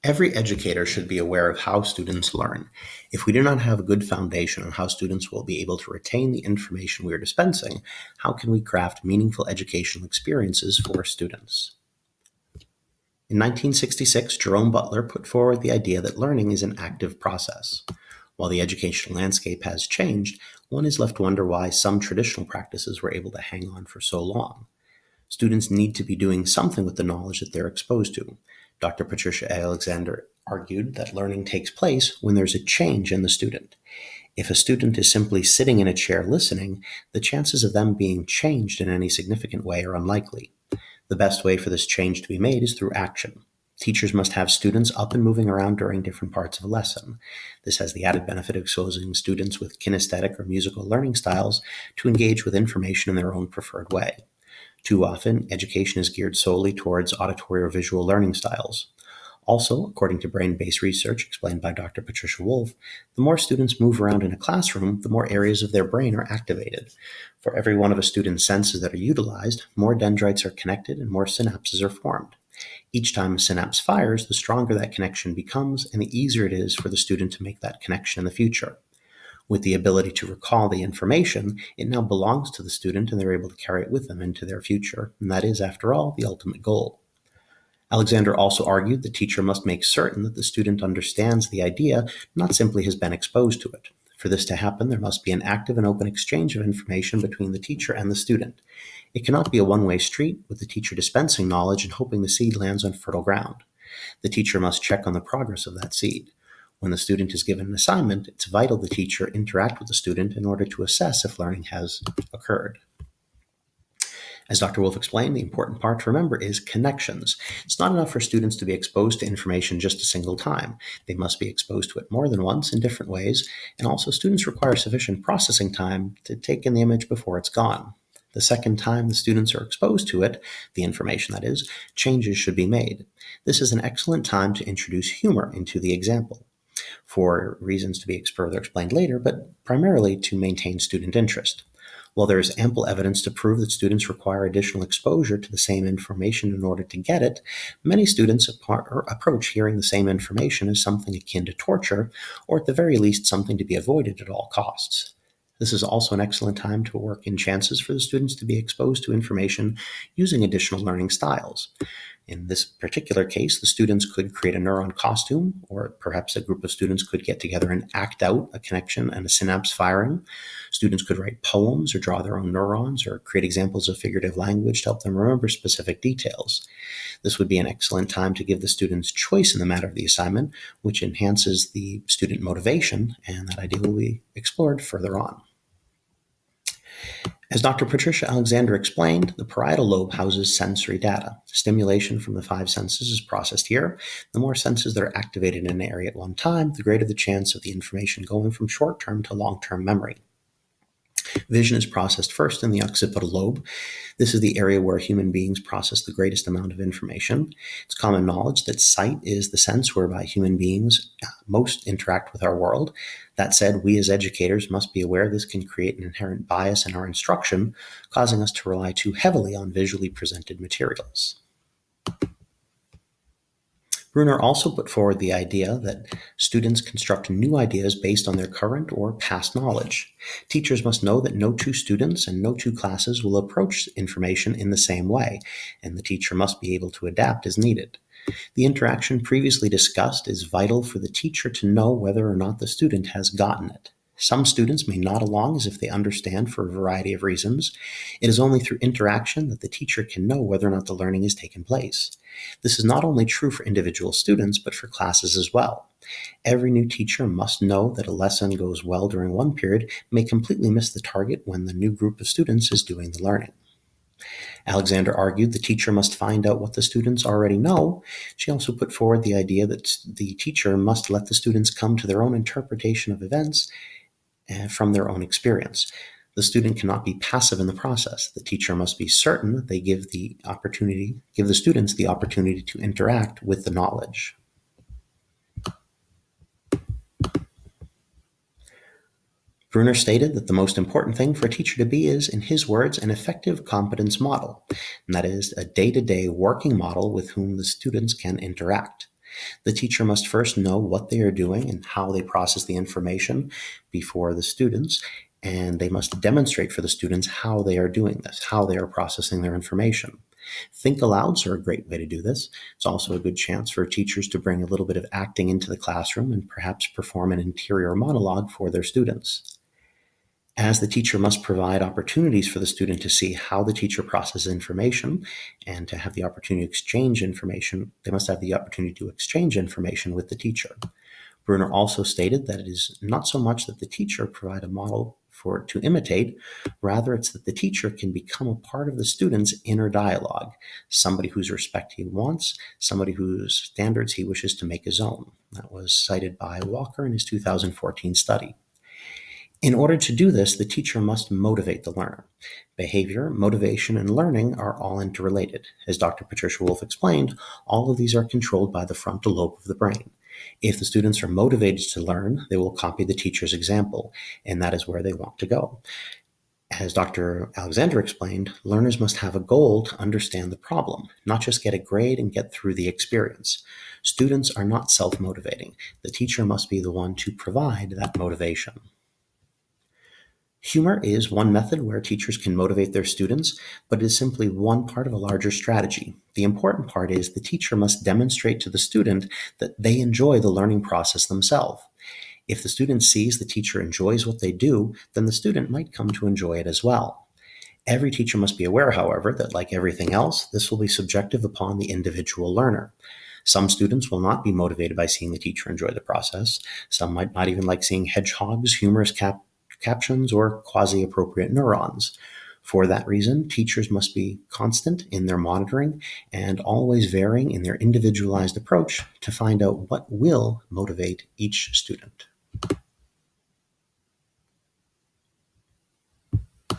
Every educator should be aware of how students learn. If we do not have a good foundation on how students will be able to retain the information we are dispensing, how can we craft meaningful educational experiences for students? In 1966, Jerome Butler put forward the idea that learning is an active process. While the educational landscape has changed, one is left to wonder why some traditional practices were able to hang on for so long. Students need to be doing something with the knowledge that they're exposed to. Dr. Patricia Alexander argued that learning takes place when there's a change in the student. If a student is simply sitting in a chair listening, the chances of them being changed in any significant way are unlikely. The best way for this change to be made is through action. Teachers must have students up and moving around during different parts of a lesson. This has the added benefit of exposing students with kinesthetic or musical learning styles to engage with information in their own preferred way. Too often, education is geared solely towards auditory or visual learning styles. Also, according to brain-based research explained by Dr. Patricia Wolfe, the more students move around in a classroom, the more areas of their brain are activated. For every one of a student's senses that are utilized, more dendrites are connected and more synapses are formed. Each time a synapse fires, the stronger that connection becomes and the easier it is for the student to make that connection in the future. With the ability to recall the information, it now belongs to the student and they're able to carry it with them into their future. And that is, after all, the ultimate goal. Alexander also argued the teacher must make certain that the student understands the idea, not simply has been exposed to it. For this to happen, there must be an active and open exchange of information between the teacher and the student. It cannot be a one-way street with the teacher dispensing knowledge and hoping the seed lands on fertile ground. The teacher must check on the progress of that seed. When the student is given an assignment, it's vital the teacher interact with the student in order to assess if learning has occurred. As Dr. Wolfe explained, the important part to remember is connections. It's not enough for students to be exposed to information just a single time. They must be exposed to it more than once in different ways, and also students require sufficient processing time to take in the image before it's gone. The second time the students are exposed to it, the information that is, changes should be made. This is an excellent time to introduce humor into the example, for reasons to be further explained later, but primarily to maintain student interest. While there is ample evidence to prove that students require additional exposure to the same information in order to get it, many students approach hearing the same information as something akin to torture, or at the very least something to be avoided at all costs. This is also an excellent time to work in chances for the students to be exposed to information using additional learning styles. In this particular case, the students could create a neuron costume, or perhaps a group of students could get together and act out a connection and a synapse firing. Students could write poems or draw their own neurons or create examples of figurative language to help them remember specific details. This would be an excellent time to give the students choice in the matter of the assignment, which enhances the student motivation, and that idea will be explored further on. As Dr. Patricia Alexander explained, the parietal lobe houses sensory data. Stimulation from the five senses is processed here. The more senses that are activated in an area at one time, the greater the chance of the information going from short-term to long-term memory. Vision is processed first in the occipital lobe. This is the area where human beings process the greatest amount of information. It's common knowledge that sight is the sense whereby human beings most interact with our world. That said, we as educators must be aware this can create an inherent bias in our instruction, causing us to rely too heavily on visually presented materials. Bruner also put forward the idea that students construct new ideas based on their current or past knowledge. Teachers must know that no two students and no two classes will approach information in the same way, and the teacher must be able to adapt as needed. The interaction previously discussed is vital for the teacher to know whether or not the student has gotten it. Some students may nod along as if they understand for a variety of reasons. It is only through interaction that the teacher can know whether or not the learning has taken place. This is not only true for individual students, but for classes as well. Every new teacher must know that a lesson goes well during one period may completely miss the target when the new group of students is doing the learning. Alexander argued the teacher must find out what the students already know. She also put forward the idea that the teacher must let the students come to their own interpretation of events from their own experience. The student cannot be passive in the process. The teacher must be certain that they give the students the opportunity to interact with the knowledge. Bruner stated that the most important thing for a teacher to be is, in his words, an effective competence model, and that is a day-to-day working model with whom the students can interact. The teacher must first know what they are doing and how they process the information before the students, and they must demonstrate for the students how they are doing this, how they are processing their information. Think alouds are a great way to do this. It's also a good chance for teachers to bring a little bit of acting into the classroom and perhaps perform an interior monologue for their students. As the teacher must provide opportunities for the student to see how the teacher processes information and to have the opportunity to exchange information, they must have the opportunity to exchange information with the teacher. Bruner also stated that it is not so much that the teacher provide a model for to imitate, rather it's that the teacher can become a part of the student's inner dialogue, somebody whose respect he wants, somebody whose standards he wishes to make his own. That was cited by Walker in his 2014 study. In order to do this, the teacher must motivate the learner. Behavior, motivation, and learning are all interrelated. As Dr. Patricia Wolf explained, all of these are controlled by the frontal lobe of the brain. If the students are motivated to learn, they will copy the teacher's example, and that is where they want to go. As Dr. Alexander explained, learners must have a goal to understand the problem, not just get a grade and get through the experience. Students are not self-motivating. The teacher must be the one to provide that motivation. Humor is one method where teachers can motivate their students, but it is simply one part of a larger strategy. The important part is the teacher must demonstrate to the student that they enjoy the learning process themselves. If the student sees the teacher enjoys what they do, then the student might come to enjoy it as well. Every teacher must be aware, however, that like everything else, this will be subjective upon the individual learner. Some students will not be motivated by seeing the teacher enjoy the process. Some might not even like seeing hedgehogs, humorous captions, or quasi-appropriate neurons. For that reason, teachers must be constant in their monitoring and always varying in their individualized approach to find out what will motivate each student.